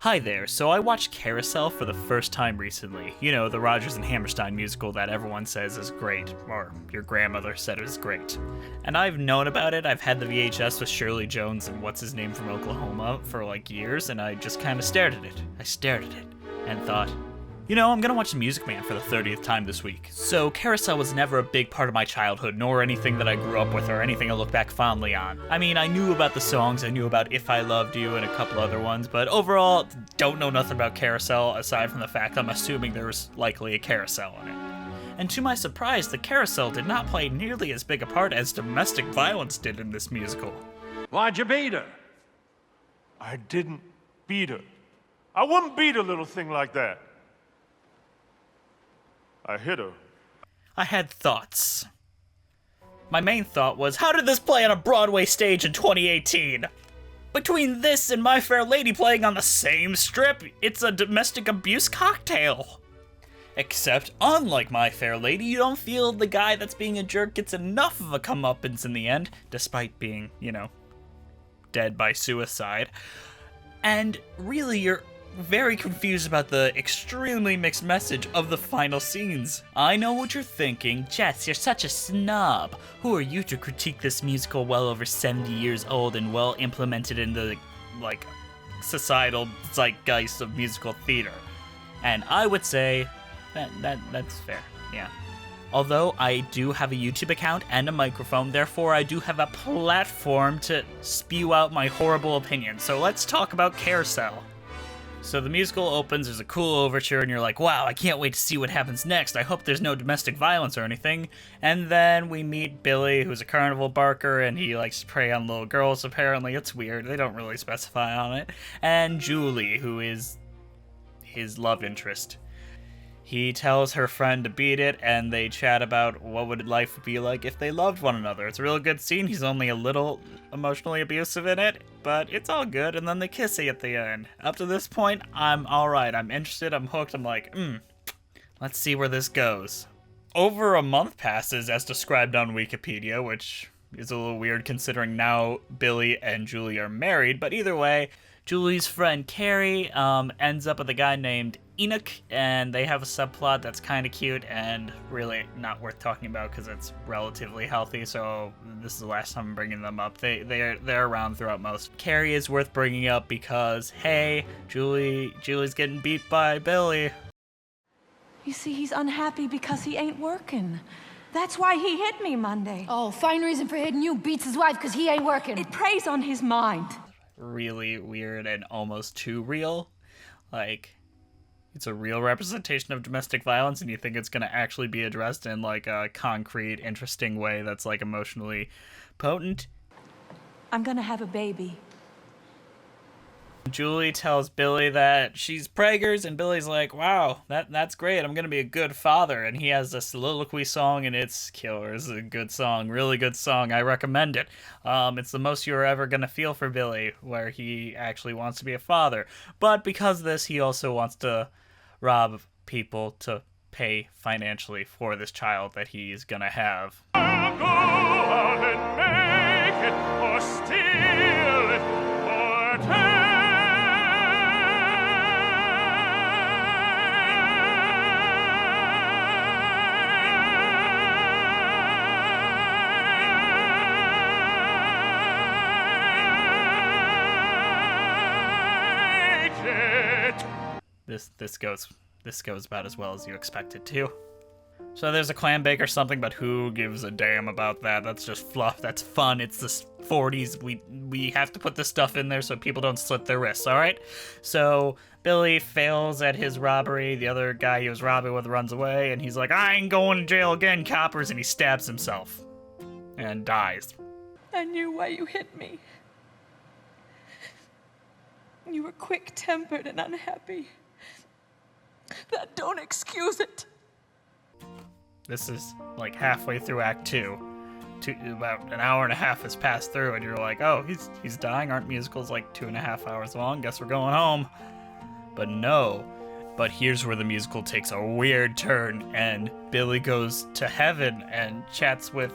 Hi there, so I watched Carousel for the first time recently. You know, the Rodgers and Hammerstein musical that everyone says is great, or your grandmother said it was great. And I've known about it, I've had the VHS with Shirley Jones and what's his name from Oklahoma for like years, and I just kind of stared at it. I stared at it, and thought, you know, I'm gonna watch The Music Man for the 30th time this week. So Carousel was never a big part of my childhood, nor anything that I grew up with or anything I look back fondly on. I mean, I knew about the songs, I knew about If I Loved You and a couple other ones, but overall, don't know nothing about Carousel aside from the fact I'm assuming there was likely a carousel in it. And to my surprise, the carousel did not play nearly as big a part as domestic violence did in this musical. Why'd you beat her? I didn't beat her. I wouldn't beat a little thing like that. I hit her. I had thoughts. My main thought was, how did this play on a Broadway stage in 2018? Between this and My Fair Lady playing on the same strip, it's a domestic abuse cocktail. Except, unlike My Fair Lady, you don't feel the guy that's being a jerk gets enough of a comeuppance in the end, despite being, you know, dead by suicide. And really, you're very confused about the extremely mixed message of the final scenes. I know what you're thinking. Jess, you're such a snob. Who are you to critique this musical well over 70 years old and well implemented in the, like, societal zeitgeist of musical theater? And I would say that's fair, yeah. Although I do have a YouTube account and a microphone, therefore I do have a platform to spew out my horrible opinion. So let's talk about Carousel. So the musical opens, there's a cool overture, and you're like, wow, I can't wait to see what happens next. I hope there's no domestic violence or anything. And then we meet Billy, who's a carnival barker, and he likes to prey on little girls, apparently. It's weird, they don't really specify on it. And Julie, who is his love interest. He tells her friend to beat it, and they chat about what would life be like if they loved one another. It's a real good scene. He's only a little emotionally abusive in it, but it's all good, and then they kiss at the end. Up to this point, I'm alright. I'm interested, I'm hooked, I'm like, let's see where this goes. Over a month passes, as described on Wikipedia, which is a little weird considering now Billy and Julie are married, but either way, Julie's friend Carrie ends up with a guy named Enoch, and they have a subplot that's kind of cute and really not worth talking about because it's relatively healthy, so this is the last time I'm bringing them up. They're around throughout most. Carrie is worth bringing up because, hey, Julie's getting beat by Billy. You see, he's unhappy because he ain't working. That's why he hit me Monday. Oh, fine reason for hitting you. Beats his wife because he ain't working. It preys on his mind. Really weird and almost too real. Like, it's a real representation of domestic violence, and you think it's going to actually be addressed in, like, a concrete, interesting way that's, like, emotionally potent. I'm gonna have a baby. Julie tells Billy that she's preggers, and Billy's like, wow, that's great, I'm gonna be a good father, and he has a soliloquy song, and it's killer. It's a good song, really good song, I recommend it. It's the most you're ever gonna feel for Billy, where he actually wants to be a father. But because of this, he also wants to rob people to pay financially for this child that he's gonna have. I'll go out and make it, or steal it, or take. This goes about as well as you expect it to. So there's a clam bake or something, but who gives a damn about that? That's just fluff. That's fun. It's the 40s. We have to put this stuff in there so people don't slit their wrists, all right? So Billy fails at his robbery. The other guy he was robbing with runs away, and he's like, I ain't going to jail again, coppers, and he stabs himself and dies. I knew why you hit me. You were quick-tempered and unhappy. That don't excuse it. This is like halfway through Act 2. About an hour and a half has passed through, and you're like, oh, he's dying. Aren't musicals like 2.5 hours long? Guess we're going home. But no. But here's where the musical takes a weird turn, and Billy goes to heaven and chats with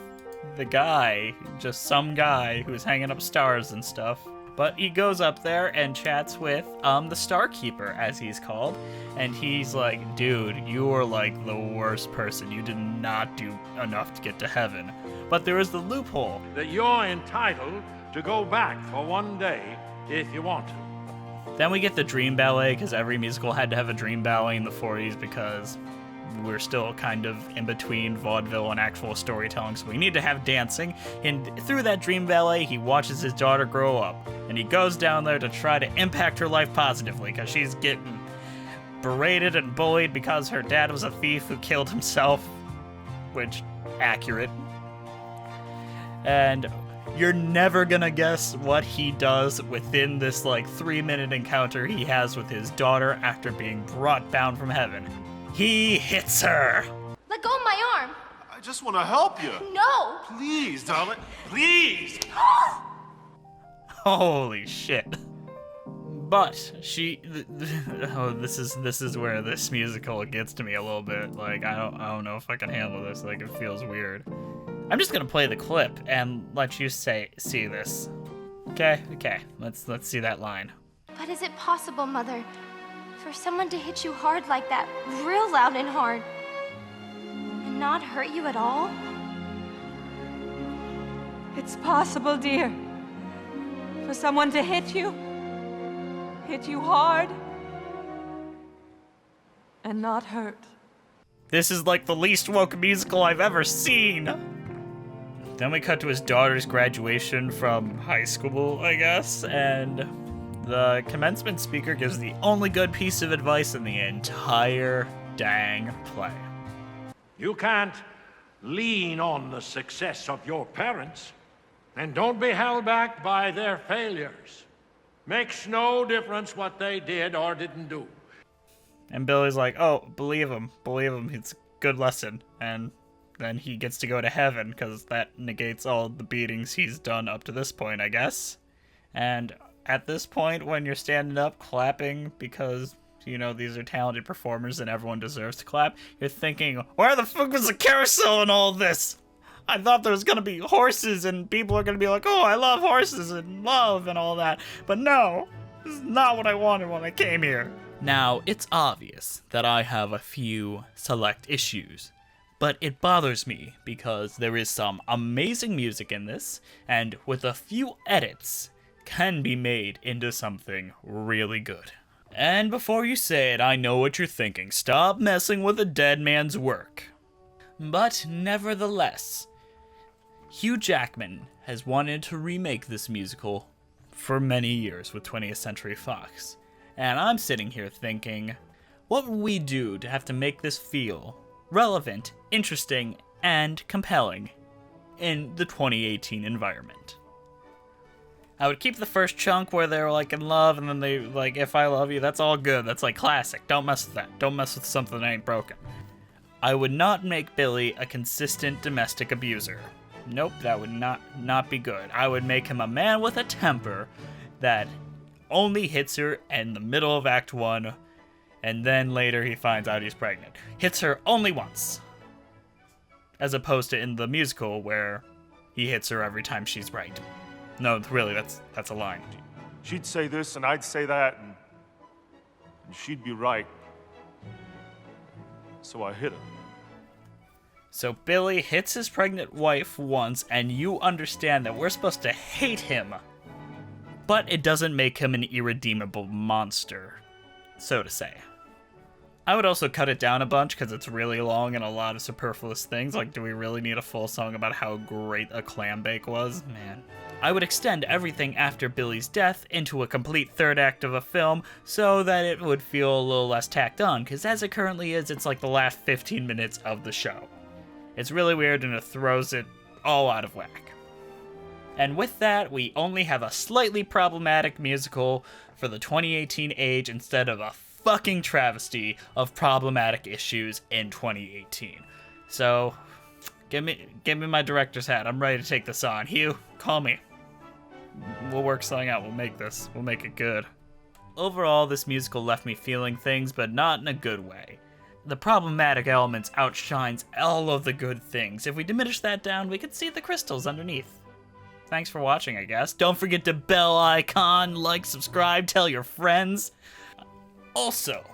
the guy, just some guy who's hanging up stars and stuff. But he goes up there and chats with the Star Keeper, as he's called, and he's like, dude, you are like the worst person. You did not do enough to get to heaven. But there is the loophole. That you're entitled to go back for one day if you want to. Then we get the dream ballet, because every musical had to have a dream ballet in the 40s because we're still kind of in between vaudeville and actual storytelling, so we need to have dancing. And through that dream ballet, he watches his daughter grow up, and he goes down there to try to impact her life positively, because she's getting berated and bullied because her dad was a thief who killed himself, which, accurate. And you're never gonna guess what he does within this, like, 3-minute encounter he has with his daughter after being brought down from heaven. He hits her! Let go of my arm! I just want to help you. No! Please, darling. Please. Holy shit. But she, oh, this is where this musical gets to me a little bit. Like, I don't know if I can handle this. Like, it feels weird. I'm just gonna play the clip and let you see this. Okay, let's see that line. But is it possible, Mother, for someone to hit you hard like that, real loud and hard, and not hurt you at all? It's possible, dear, for someone to hit you hard, and not hurt. This is like the least woke musical I've ever seen. Then we cut to his daughter's graduation from high school, I guess, and the commencement speaker gives the only good piece of advice in the entire dang play. You can't lean on the success of your parents, and don't be held back by their failures. Makes no difference what they did or didn't do. And Billy's like, oh, believe him, it's a good lesson. And then he gets to go to heaven, because that negates all the beatings he's done up to this point, I guess. And at this point, when you're standing up clapping because, you know, these are talented performers and everyone deserves to clap, you're thinking, where the fuck was the carousel in all this? I thought there was gonna be horses and people are gonna be like, oh, I love horses and love and all that. But no, this is not what I wanted when I came here. Now, it's obvious that I have a few select issues, but it bothers me because there is some amazing music in this, and with a few edits, can be made into something really good. And before you say it, I know what you're thinking. Stop messing with a dead man's work. But nevertheless, Hugh Jackman has wanted to remake this musical for many years with 20th Century Fox. And I'm sitting here thinking, what would we do to have to make this feel relevant, interesting, and compelling in the 2018 environment? I would keep the first chunk where they're like in love and then they like, if I love you, that's all good. That's like classic. Don't mess with that. Don't mess with something that ain't broken. I would not make Billy a consistent domestic abuser. Nope, that would not be good. I would make him a man with a temper that only hits her in the middle of Act 1, and then later he finds out he's pregnant. Hits her only once. As opposed to in the musical where he hits her every time she's right. No, really, that's a line. She'd say this and I'd say that, and she'd be right. So I hit her. So Billy hits his pregnant wife once, and you understand that we're supposed to hate him. But it doesn't make him an irredeemable monster, so to say. I would also cut it down a bunch because it's really long and a lot of superfluous things. Like, do we really need a full song about how great a clam bake was? Man. I would extend everything after Billy's death into a complete third act of a film so that it would feel a little less tacked on, because as it currently is, it's like the last 15 minutes of the show. It's really weird and it throws it all out of whack. And with that, we only have a slightly problematic musical for the 2018 age instead of a fucking travesty of problematic issues in 2018. So, give me my director's hat. I'm ready to take this on. Hugh, call me. We'll work something out. We'll make it good. Overall, this musical left me feeling things, but not in a good way. The problematic elements outshines all of the good things. If we diminish that down, we could see the crystals underneath. thanks for watching, I guess. Don't forget to bell icon, like, subscribe, tell your friends. Also,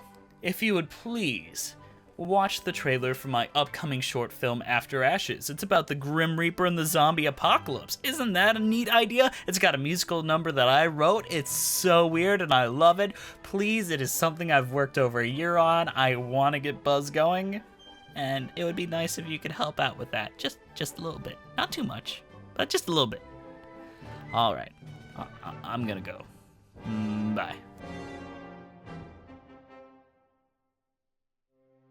if you would please watch the trailer for my upcoming short film, After Ashes. It's about the Grim Reaper and the zombie apocalypse. Isn't that a neat idea? It's got a musical number that I wrote. It's so weird and I love it. Please, it is something I've worked over a year on. I want to get buzz going, and it would be nice if you could help out with that. Just a little bit. Not too much, but just a little bit. All right, I'm gonna go. Bye.